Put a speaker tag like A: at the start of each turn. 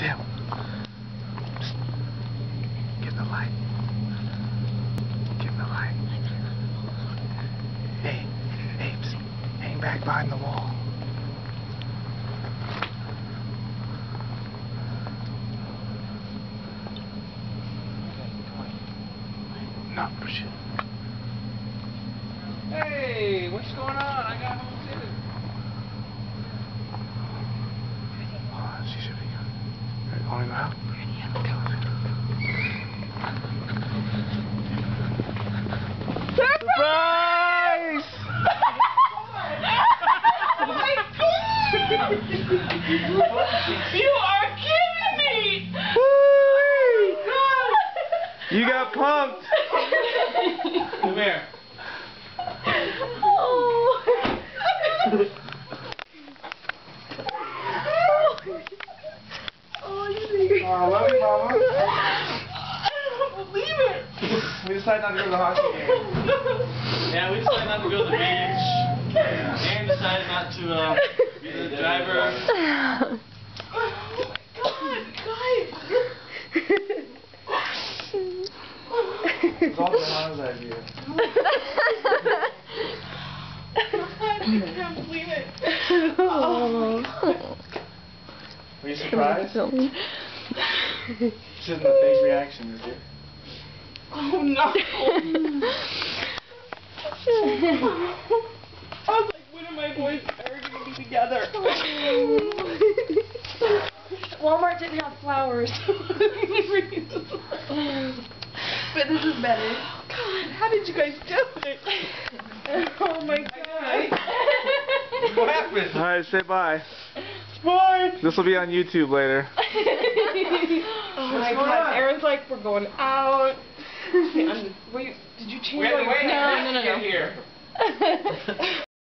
A: Tim. Psst. Get in the light. Get in the light. Hey, psst. Hang back behind the wall. Not push it.
B: Hey, what's going on? I got home too.
A: She should be good. Going out? Surprise!
C: Oh my God! You are kidding me!
A: Woo! You got punked!
B: Come here.
C: Oh.
B: I love you, Mama.
C: I don't believe it.
B: We decided not to go to the hockey game. Yeah, we decided not to go to the beach. Dan decided not to be the driver.
C: Oh my God,
B: It's all Johanna's idea.
C: I can't believe it. Oh.
B: Were you surprised? She didn't have a fake reaction, did you?
C: Oh no. I was like, when are my boys ever going to be together? Walmart didn't have flowers. But this is better. Oh God, how did you guys do it? Oh my God.
B: What happened?
A: Alright, say bye.
C: Sports.
A: This will be on YouTube later.
C: Oh my God, Aaron's like, we're going out. Wait, did you change?
B: We had to wait
C: No.
B: to get here.